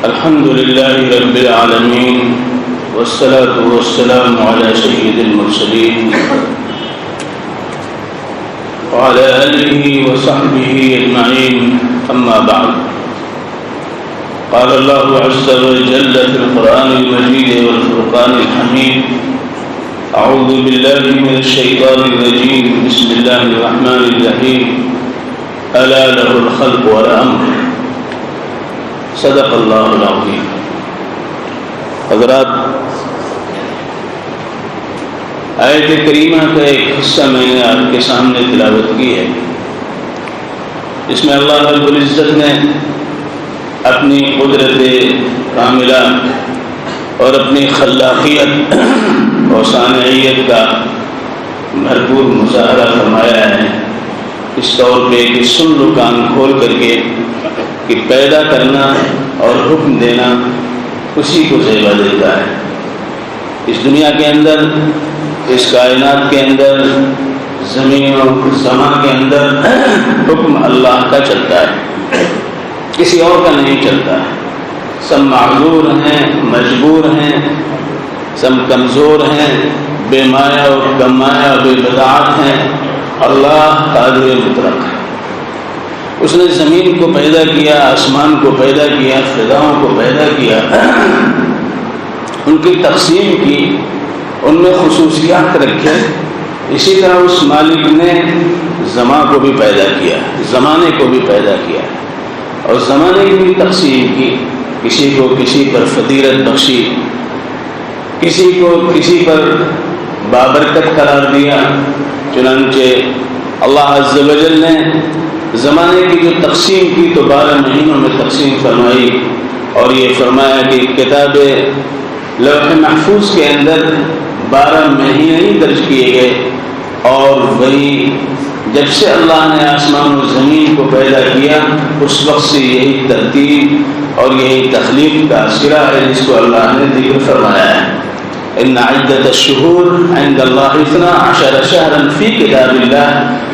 الحمد لله رب العالمين والصلاة والسلام على سيد المرسلين وعلى آله وصحبه أجمعين أما بعد قال الله عز وجل في القرآن المجيد والفرقان الحميد أعوذ بالله من الشيطان الرجيم بسم الله الرحمن الرحيم ألا له الخلق والأمر صدق اللہ العظیم۔ حضرات، آیت کریمہ کا ایک حصہ میں نے آپ کے سامنے تلاوت کی ہے، اس میں اللہ رب العزت نے اپنی قدرت کاملہ اور اپنی خلاقیت اور صانعیت کا بھرپور مظاہرہ فرمایا ہے، اس طور پہ کہ سن لو کان کھول کر کے کہ پیدا کرنا اور حکم دینا اسی کو زیبا دیتا ہے۔ اس دنیا کے اندر، اس کائنات کے اندر، زمین اور زمان کے اندر حکم اللہ کا چلتا ہے، کسی اور کا نہیں چلتا ہے۔ سب معذور ہیں، مجبور ہیں، سب کمزور ہیں، بے مایہ اور کم مایہ، بے بدعات ہیں۔ اللہ قادر مطلق ہے، اس نے زمین کو پیدا کیا، آسمان کو پیدا کیا، فضاؤں کو پیدا کیا، ان کی تقسیم کی، ان میں خصوصیات رکھے۔ اسی طرح اس مالک نے زمان کو بھی پیدا کیا، زمانے کو بھی پیدا کیا اور زمانے کی بھی تقسیم کی، کسی کو کسی پر فضیلت بخشی، کسی کو کسی پر بابرکت قرار دیا۔ چنانچہ اللہ عز و جل نے زمانے کی جو تقسیم کی تو 12 مہینوں میں تقسیم فرمائی، اور یہ فرمایا کہ کتاب لوح محفوظ کے اندر 12 مہینے ہی درج کیے گئے، اور وہی جب سے اللہ نے آسمان و زمین کو پیدا کیا اس وقت سے یہی ترتیب اور یہی تخلیق کا سرا ہے جس کو اللہ نے ذکر فرمایا ہے۔ ان عدۃ الشہور عند اللہ 12 شہرا فی کتاب اللہ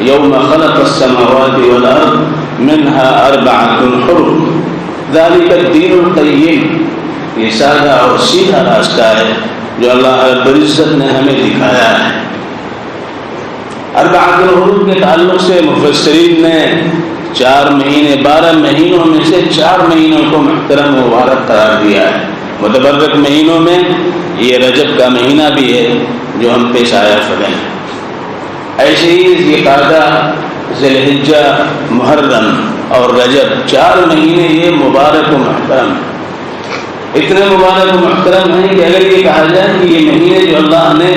یوم خلق السماوات والارض منها 4 حرم ذلك الدین القیم۔ یہ سادہ اور سیدھا راستہ ہے جو اللہ رب العزت نے ہمیں دکھایا ہے۔ 4 حرم کے تعلق سے مفسرین نے 4 مہینے، 12 مہینوں میں سے 4 مہینوں کو محترم و مبارک قرار دیا ہے۔ متبرک مہینوں میں یہ رجب کا مہینہ بھی ہے جو ہم پیش آیا فدن ہے۔ ایسے ہی ذوالقعدہ، ذی الحجہ، محرم اور رجب 4 مہینے یہ مبارک و محترم ہیں۔ اتنے مبارک و محترم ہیں کہ اگر یہ کہا جائے کہ یہ مہینے جو اللہ نے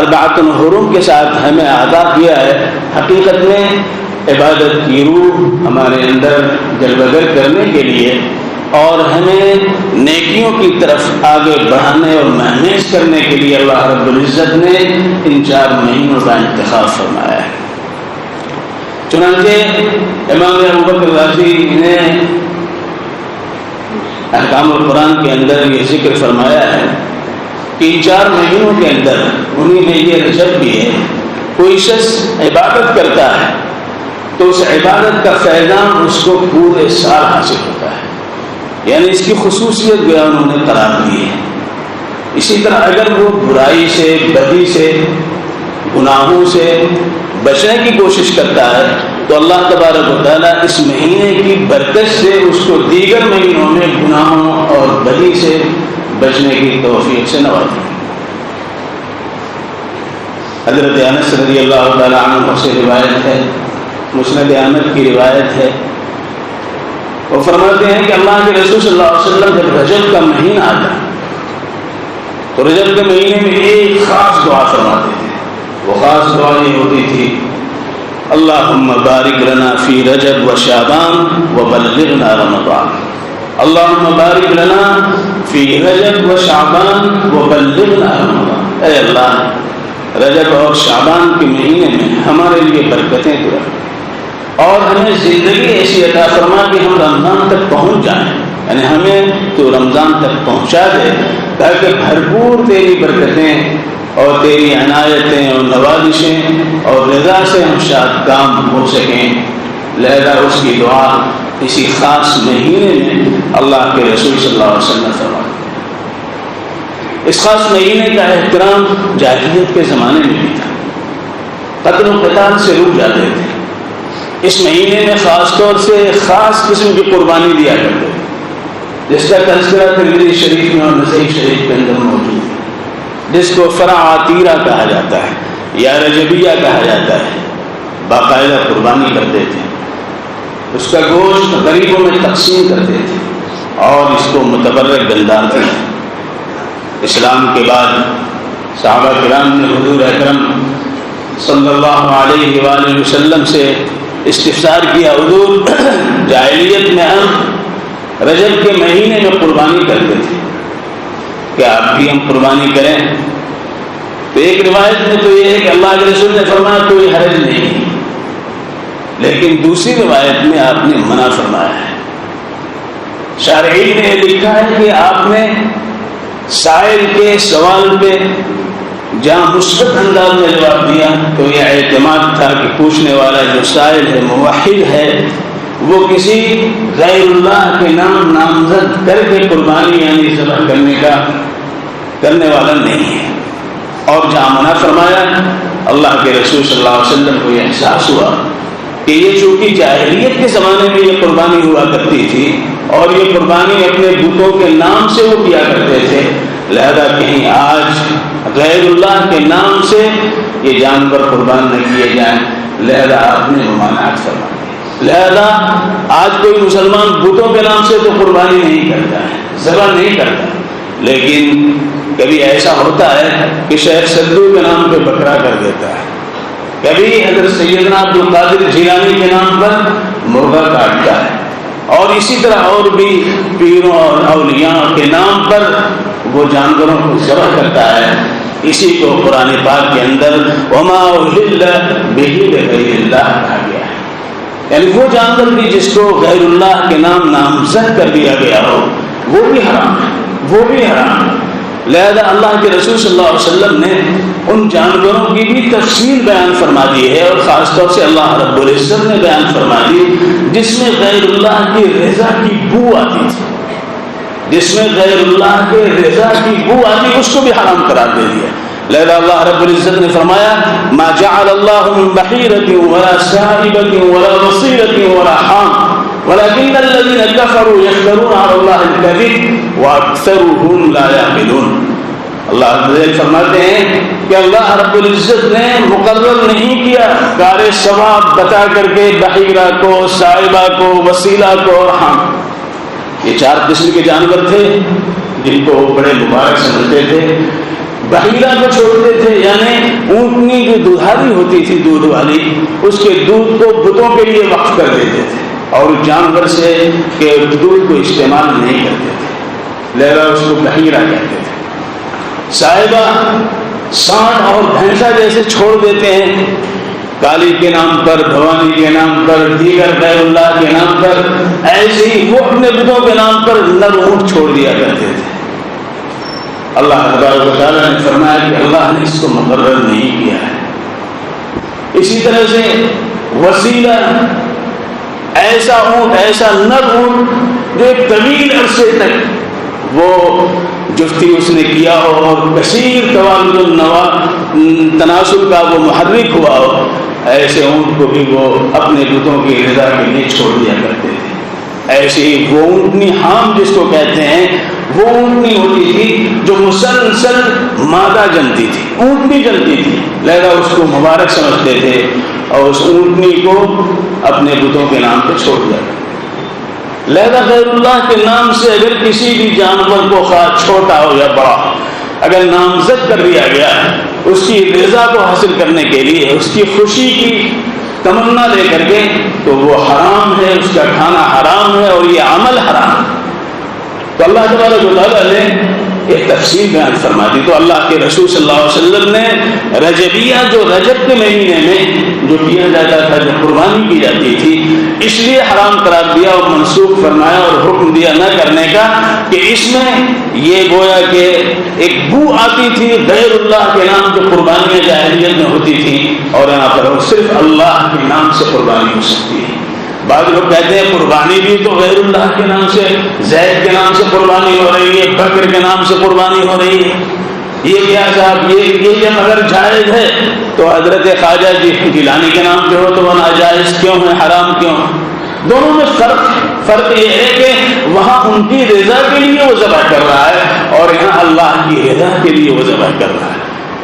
4 حرم کے ساتھ ہمیں عطا کیا ہے، حقیقت میں عبادت کی روح ہمارے اندر جلوگر کرنے کے لیے اور ہمیں نیکیوں کی طرف آگے بڑھانے اور مہمیز کرنے کے لیے اللہ رب العزت نے ان 4 مہینوں کا انتخاب فرمایا ہے۔ چنانچہ امام ابوبکر رازی نے احکام القرآن کے اندر یہ ذکر فرمایا ہے کہ ان 4 مہینوں کے اندر، انہیں میں یہ رجب بھی ہے، کوئی شخص عبادت کرتا ہے تو اس عبادت کا فیضان اس کو پورے سال حاصل ہوتا ہے، یعنی اس کی خصوصیت گویا انہوں نے قرار دی ہے۔ اسی طرح اگر وہ برائی سے، بدی سے، گناہوں سے بچنے کی کوشش کرتا ہے تو اللہ تبارک و تعالیٰ اس مہینے کی برکت سے اس کو دیگر مہینوں میں گناہوں اور بدی سے بچنے کی توفیق سے نوازے۔ حضرت انس رضی اللہ تعالیٰ عنہ سے روایت ہے، مسند احمد کی روایت ہے، وہ فرماتے ہیں کہ اللہ کے رسول صلی اللہ علیہ وسلم جب رجب کا مہینہ آتا تو رجب کے مہینے میں ایک خاص دعا فرماتے تھے۔ وہ خاص دعا یہ ہوتی تھی: اللہم بارک لنا فی رجب و شعبان وبلغنا رمضان۔ اللہم بارک لنا فی رجب و شعبان وبلغنا رمضان۔ اے اللہ، رجب اور شعبان کے مہینے میں ہمارے لیے برکتیں دے اور ہمیں زندگی ایسی عطا فرما کہ ہم رمضان تک پہنچ جائیں، یعنی ہمیں تو رمضان تک پہنچا دے تاکہ بھرپور تیری برکتیں اور تیری عنایتیں اور نوازشیں اور رضا سے ہم شاد کام ہو سکیں۔ لہذا اس کی دعا کسی خاص مہینے میں اللہ کے رسول صلی اللہ علیہ وسلم فرماتے ہیں۔ اس خاص مہینے کا احترام جاہلیت کے زمانے میں بھی تھا، قتل و قتال سے رک جاتے تھے۔ اس مہینے میں خاص طور سے خاص قسم کی قربانی دیا کرتے تھے، جس کا تذکرہ ترمذی شریف میں اور نسائی شریف کے اندر موجود ہے، جس کو فرع عتیرہ کہا جاتا ہے یا رجبیہ کہا جاتا ہے۔ باقاعدہ قربانی کرتے تھے، اس کا گوشت غریبوں میں تقسیم کرتے تھے اور اس کو متبرک گلدانتے تھے۔ اسلام کے بعد صحابہ کرام نے حضور اکرم صلی اللہ علیہ وآلہ وسلم سے استفسار کیا، حضور جاہلیت میں ہم رجب کے مہینے میں قربانی کرتے تھے، کیا آپ بھی ہم قربانی کریں؟ تو ایک روایت میں تو یہ ہے کہ اللہ کے رسول نے فرمایا کوئی حرج نہیں، لیکن دوسری روایت میں آپ نے منع فرمایا ہے۔ شارحین نے لکھا ہے کہ آپ نے سائل کے سوال پہ جہاں مثبت انداز میں جواب دیا تو یہ اعتماد تھا کہ پوچھنے والا جو سائل ہے موحد ہے، وہ کسی غیر اللہ کے نام نامزد کر کے قربانی یعنی ذبح کرنے والا نہیں ہے۔ اور جہاں منع فرمایا، اللہ کے رسول صلی اللہ علیہ وسلم کو یہ احساس ہوا کہ یہ چونکہ جاہلیت کے زمانے میں یہ قربانی ہوا کرتی تھی اور یہ قربانی اپنے بتوں کے نام سے وہ کیا کرتے تھے، لہذا کہیں آج غیر اللہ کے نام سے یہ جانور قربان نہ کیے جائیں، لہذا آپ نے ممانعت فرما دی۔ لہذا آج کوئی مسلمان بتوں کے نام سے تو قربانی نہیں کرتا ہے، ذبح نہیں کرتا، لیکن کبھی ایسا ہوتا ہے کہ شیخ سدو کے نام پہ بکرا کر دیتا ہے، کبھی حضرت سیدنا عبد القادر جیلانی کے نام پر مرغا کاٹتا ہے، اور اسی طرح اور بھی پیروں اور اولیاء کے نام پر وہ جانوروں کو ذبح کرتا ہے۔ اسی کو قرآن پاک کے اندر وما اہل بہ لغیر اللہ کہا گیا ہے، یعنی وہ جانور بھی جس کو غیر اللہ کے نام نامزد کر دیا گیا ہو وہ بھی حرام ہے، وہ بھی حرام ہے۔ لہذا اللہ کے رسول صلی اللہ علیہ وسلم نے ان جانوروں کی بھی تفصیل بیان فرما دی ہے، اور خاص طور سے اللہ رب العزت نے بیان فرما دی جس میں غیر اللہ کی رضا کی بو آتی تھی، جس میں غیر اللہ کے رضا کی بو آتی اس کو بھی حرام قرار دے دیا۔ لہذا اللہ رب العزت نے فرمایا ما جعل اللہ من بحیرۃ ولا سائبۃ ولا وصیلۃ ولا حام ولكن الذين كفروا يفترون على الله الكذب واكثرهم لا يعقلون۔ اللہ تعالی فرماتے ہیں کہ اللہ رب العزت نے مقرر نہیں کیا کار ثواب بتا کر کے بحیرہ کو، سائبہ کو، وسیلہ کو اور حام، یہ چار قسم کے جانور تھے جن کو بڑے مبارک سمجھتے تھے۔ بحیرہ کو چھوڑتے تھے، یعنی اونٹنی جو دودھاری ہوتی تھی دودھ والی، اس کے دودھ کو بتوں کے لیے وقف کر دیتے تھے اور جانور سے کہ دودھ کو استعمال نہیں کرتے تھے، لہذا اس کو بحیرہ کہتے تھے۔ صاحبہ سانڈ اور بھینسا جیسے چھوڑ دیتے ہیں کالی کے نام پر، بھوانی کے نام پر، دیگر غیر اللہ کے نام پر، ایسے ہی وہ اپنے بتوں کے نام پر نر اونٹ چھوڑ دیا کرتے تھے۔ اللہ تبارک و تعالیٰ نے فرمایا کہ اللہ نے اس کو مقرر نہیں کیا ہے۔ اسی طرح سے وسیلہ ایسا اونٹ، ایسا نر اونٹ جو ایک طویل عرصے تک وہ جفتی اس نے کیا ہو اور کثیر توالد تناسل کا وہ محرک ہوا ہو، ایسے اونٹ کو بھی وہ اپنے بتوں کی رضا کے لیے چھوڑ دیا کرتے تھے۔ ایسے ہی وہ اونٹنی حام جس کو کہتے ہیں، وہ اونٹنی ہوتی تھی جو مسلسل مادہ جنتی تھی، اونٹنی جنتی تھی، لہذا اس کو مبارک سمجھتے تھے اور اس اونٹنی کو اپنے بتوں کے نام پہ چھوڑ دیا۔ لہذا غیر اللہ کے نام سے اگر کسی بھی جانور کو خواہ چھوٹا ہو یا بڑا اگر نامزد کر دیا گیا اس کی رضا کو حاصل کرنے کے لیے، اس کی خوشی کی تمنا دے کر کے، تو وہ حرام ہے، اس کا کھانا حرام ہے اور یہ عمل حرام ہے۔ تو اللہ تبارک و تعالیٰ نے ایک تفصیل بیان فرما دی۔ تو اللہ کے رسول صلی اللہ علیہ وسلم نے رجبیہ جو رجب کے مہینے میں جو کیا جاتا تھا، جو قربانی کی جاتی تھی، اس لیے حرام قرار دیا اور منسوخ فرمایا اور حکم دیا نہ کرنے کا کہ اس میں یہ گویا کہ ایک بو آتی تھی غیر اللہ کے نام جو قربانیاں جاہلیت میں ہوتی تھیں، اور یہاں پر صرف اللہ کے نام سے قربانی ہو سکتی ہے۔ بعض لوگ کہتے ہیں قربانی بھی تو غیر اللہ کے نام سے، زید کے نام سے قربانی ہو رہی ہے، بکر کے نام سے قربانی ہو رہی ہے، یہ کیا صاحب، یہ جب اگر جائز ہے تو حضرت خواجہ جیلانی کے نام پہ ہو تو وہ ناجائز کیوں ہے، حرام کیوں ہے؟ دونوں میں فرق یہ ہے کہ وہاں ان کی رضا کے لیے وہ ذبح کر رہا ہے اور یہاں اللہ کی رضا کے لیے وہ ذبح کر رہا ہے۔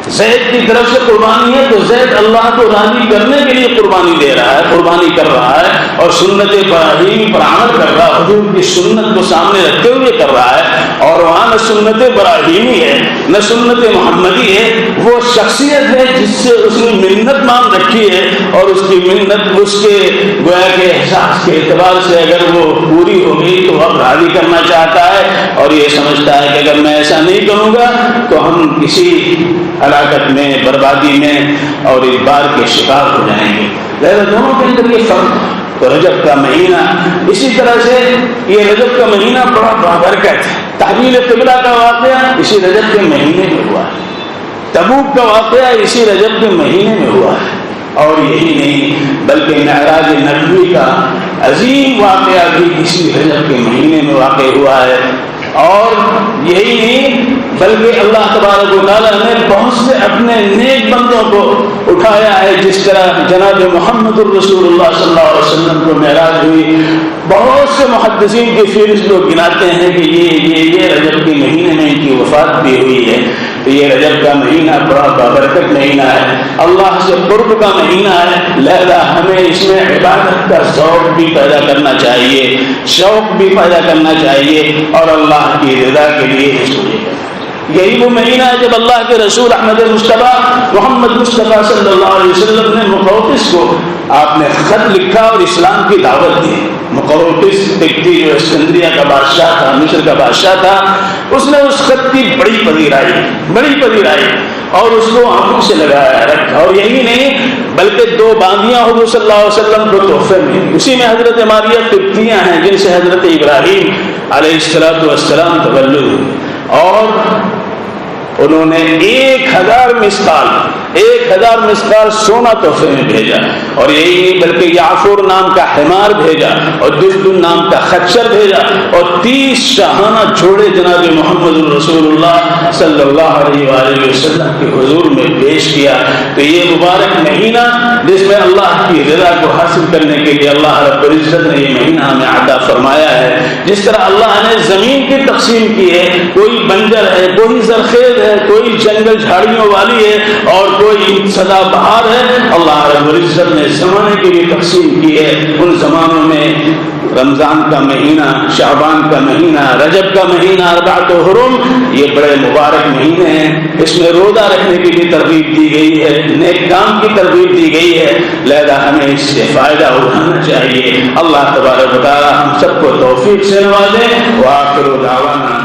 زید کی طرف سے قربانی ہے تو زید اللہ کو راضی کرنے کے لیے قربانی دے رہا ہے، قربانی کر رہا ہے اور سنت ابراہیمی پر عمل کر رہا ہے، حضور کی سنت کو سامنے رکھتے ہوئے کر رہا ہے، اور وہاں نہ سنت ابراہیمی ہے نہ سنت محمدی ہے، وہ شخصیت ہے جس سے اس نے منت مان رکھی ہے، اور اس کی منت اس کے گویا کے احساس کے اعتبار سے اگر وہ پوری ہو گئی تو اب راضی کرنا چاہتا ہے، اور یہ سمجھتا ہے کہ اگر میں ایسا نہیں کروں گا تو ہم کسی ہلاکت میں، بربادی میں اور اجبار کے شکار ہو جائیں گے۔ لہذا دونوں کے اندر یہ فرق ہے۔ تو رجب کا مہینہ، اسی طرح سے یہ رجب کا مہینہ بڑا بابرکت ہے۔ تحویل قبلہ کا واقعہ اسی رجب کے مہینے میں ہوا ہے، تبوک کا واقعہ اسی رجب کے مہینے میں ہوا ہے، اور یہی نہیں بلکہ معراج نبوی کا عظیم واقعہ بھی اسی رجب کے مہینے میں واقع ہوا ہے، اور یہی نہیں بلکہ اللہ تبارک و تعالیٰ نے بہت سے اپنے نیک بندوں کو اٹھایا ہے، جس طرح جناب محمد الرسول اللہ صلی اللہ علیہ وسلم کو معراج ہوئی۔ بہت سے محدثین کی فہرست لوگ گناتے ہیں کہ یہ رجب کے مہینے میں ان کی وفات بھی ہوئی ہے۔ تو یہ رجب کا مہینہ بڑا بابرکت مہینہ ہے، اللہ سے قرب کا مہینہ ہے، لہذا ہمیں اس میں عبادت کا ذوق بھی پیدا کرنا چاہیے، شوق بھی پیدا کرنا چاہیے، اور اللہ کی رضا کے لیے اس کو یہی وہ مہینہ ہے جب اللہ کے رسول احمد مصطفیٰ محمد مصطفیٰ صلی اللہ علیہ وسلم نے مقوقس کو آپ نے خط لکھا اور اسلام کی دعوت دی۔ مقوقس قبطی جو اسکندریہ کا بادشاہ تھا، مصر کا بادشاہ تھا، اس نے اس خط کی بڑی پذیرائی اور اس کو آنکھوں سے لگایا رکھا، اور یہی نہیں بلکہ 2 باندیاں حضور صلی اللہ علیہ وسلم کو تحفے میں، اسی میں حضرت ماریہ قبطیاں ہیں جن سے حضرت ابراہیم علیہ السلام تولد ہوئے، اور انہوں نے 1000 مسقال سونا تحفے میں بھیجا، اور یہی نہیں بلکہ یعفور نام کا حمار بھیجا اور دلدل نام کا خچر بھیجا، اور 30 شاہانہ جوڑے جناب محمد رسول اللہ صلی اللہ علیہ وآلہ وسلم کے حضور میں پیش کیا۔ تو یہ مبارک مہینہ جس میں اللہ کی رضا کو حاصل کرنے کے لیے اللہ رب العزت نے یہ مہینہ ہمیں عطا فرمایا ہے۔ جس طرح اللہ نے زمین کی تقسیم کی ہے، کوئی بنجر ہے، کوئی زرخیز ہے، کوئی جنگل جھاڑیوں والی ہے، اور کوئی سدا بہار ہے، اللہ رب العزت نے زمانے کی بھی تقسیم کی ہے۔ ان زمانوں میں رمضان کا مہینہ، شعبان کا مہینہ، رجب کا مہینہ، 4 حرم، یہ بڑے مبارک مہینے ہیں۔ اس میں روزہ رکھنے کی بھی ترغیب دی گئی ہے، نیک کام کی ترغیب دی گئی ہے، لہذا ہمیں اس سے فائدہ اٹھانا چاہیے۔ اللہ تبارک و تعالی ہم سب کو توفیق سے نوازے۔ وآخر دعوانا